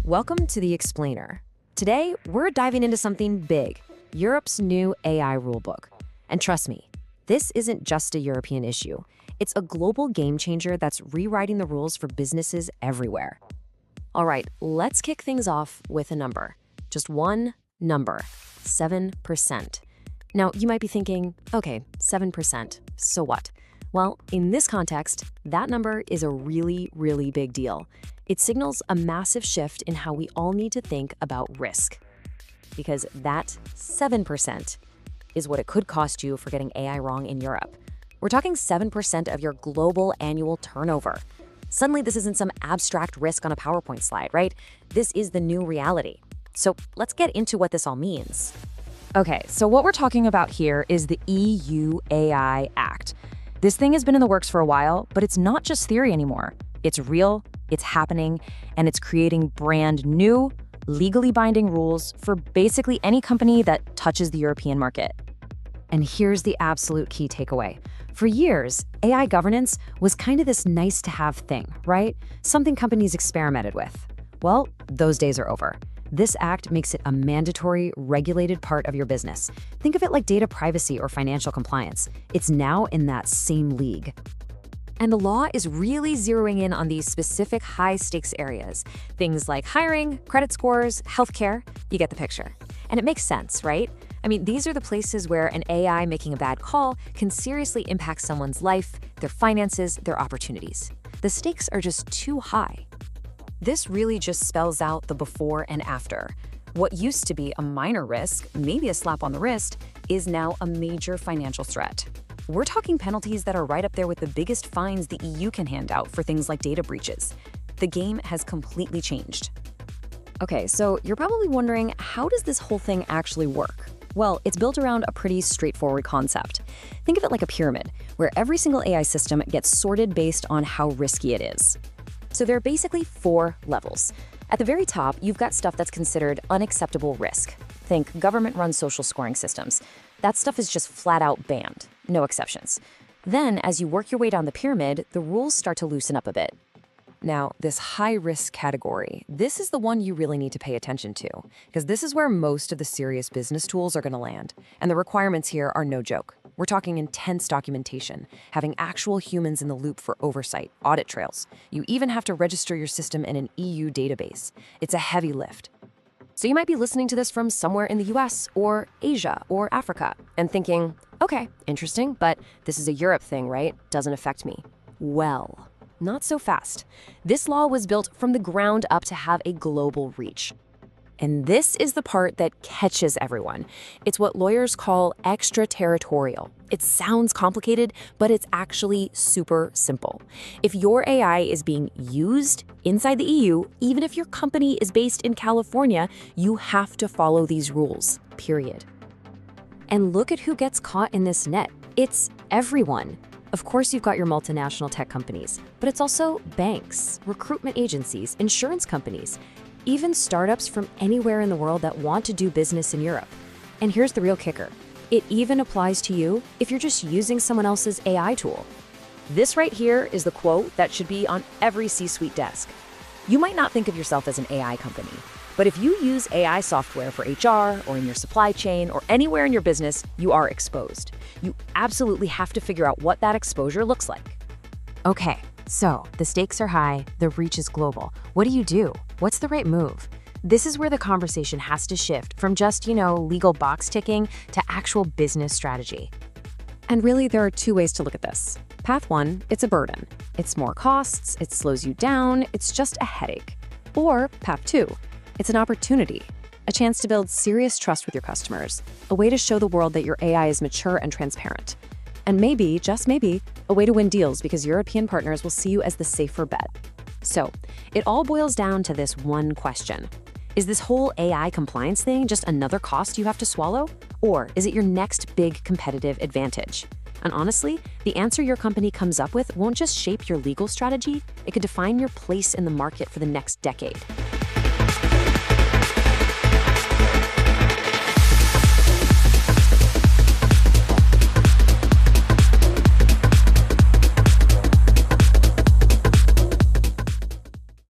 Welcome to The Explainer. Today, we're diving into something big, Europe's new AI rulebook. And trust me, this isn't just a European issue. It's a global game changer that's rewriting the rules for businesses everywhere. All right, let's kick things off with a number. Just one number, 7%. Now, you might be thinking, okay, 7%, so what? Well, in this context, that number is a really, really big deal. It signals a massive shift in how we all need to think about risk. Because that 7% is what it could cost you for getting AI wrong in Europe. We're talking 7% of your global annual turnover. Suddenly, this isn't some abstract risk on a PowerPoint slide, right? This is the new reality. So let's get into what this all means. Okay, so what we're talking about here is the EU AI Act. This thing has been in the works for a while, but it's not just theory anymore. It's real, it's happening, and it's creating brand new, legally binding rules for basically any company that touches the European market. And here's the absolute key takeaway. For years, AI governance was kind of this nice-to-have thing, right? Something companies experimented with. Well, those days are over. This act makes it a mandatory, regulated part of your business. Think of it like data privacy or financial compliance. It's now in that same league. And the law is really zeroing in on these specific high-stakes areas. Things like hiring, credit scores, healthcare. You get the picture. And it makes sense, right? I mean, these are the places where an AI making a bad call can seriously impact someone's life, their finances, their opportunities. The stakes are just too high. This really just spells out the before and after. What used to be a minor risk, maybe a slap on the wrist, is now a major financial threat. We're talking penalties that are right up there with the biggest fines the EU can hand out for things like data breaches. The game has completely changed. Okay, so you're probably wondering, how does this whole thing actually work? Well, it's built around a pretty straightforward concept. Think of it like a pyramid, where every single AI system gets sorted based on how risky it is. So there are basically 4 levels. At the very top, you've got stuff that's considered unacceptable risk. Think government-run social scoring systems. That stuff is just flat out banned, no exceptions. Then, as you work your way down the pyramid, the rules start to loosen up a bit. Now, this high-risk category, this is the one you really need to pay attention to, because this is where most of the serious business tools are going to land. And the requirements here are no joke. We're talking intense documentation, having actual humans in the loop for oversight, audit trails. You even have to register your system in an EU database. It's a heavy lift. So you might be listening to this from somewhere in the US or Asia or Africa and thinking, okay, interesting, but this is a Europe thing, right? Doesn't affect me. Well, not so fast. This law was built from the ground up to have a global reach. And this is the part that catches everyone. It's what lawyers call extraterritorial. It sounds complicated, but it's actually super simple. If your AI is being used inside the EU, even if your company is based in California, you have to follow these rules, period. And look at who gets caught in this net. It's everyone. Of course, you've got your multinational tech companies, but it's also banks, recruitment agencies, insurance companies, even startups from anywhere in the world that want to do business in Europe. And here's the real kicker. It even applies to you if you're just using someone else's AI tool. This right here is the quote that should be on every C-suite desk. You might not think of yourself as an AI company, but if you use AI software for HR or in your supply chain or anywhere in your business, you are exposed. You absolutely have to figure out what that exposure looks like. Okay, so the stakes are high, the reach is global. What do you do? What's the right move? This is where the conversation has to shift from just, legal box ticking to actual business strategy. And really, there are 2 ways to look at this. Path 1, it's a burden. It's more costs, it slows you down, it's just a headache. Or path 2, it's an opportunity, a chance to build serious trust with your customers, a way to show the world that your AI is mature and transparent. And maybe, just maybe, a way to win deals because European partners will see you as the safer bet. So, it all boils down to this one question. Is this whole AI compliance thing just another cost you have to swallow? Or is it your next big competitive advantage? And honestly, the answer your company comes up with won't just shape your legal strategy, it could define your place in the market for the next decade.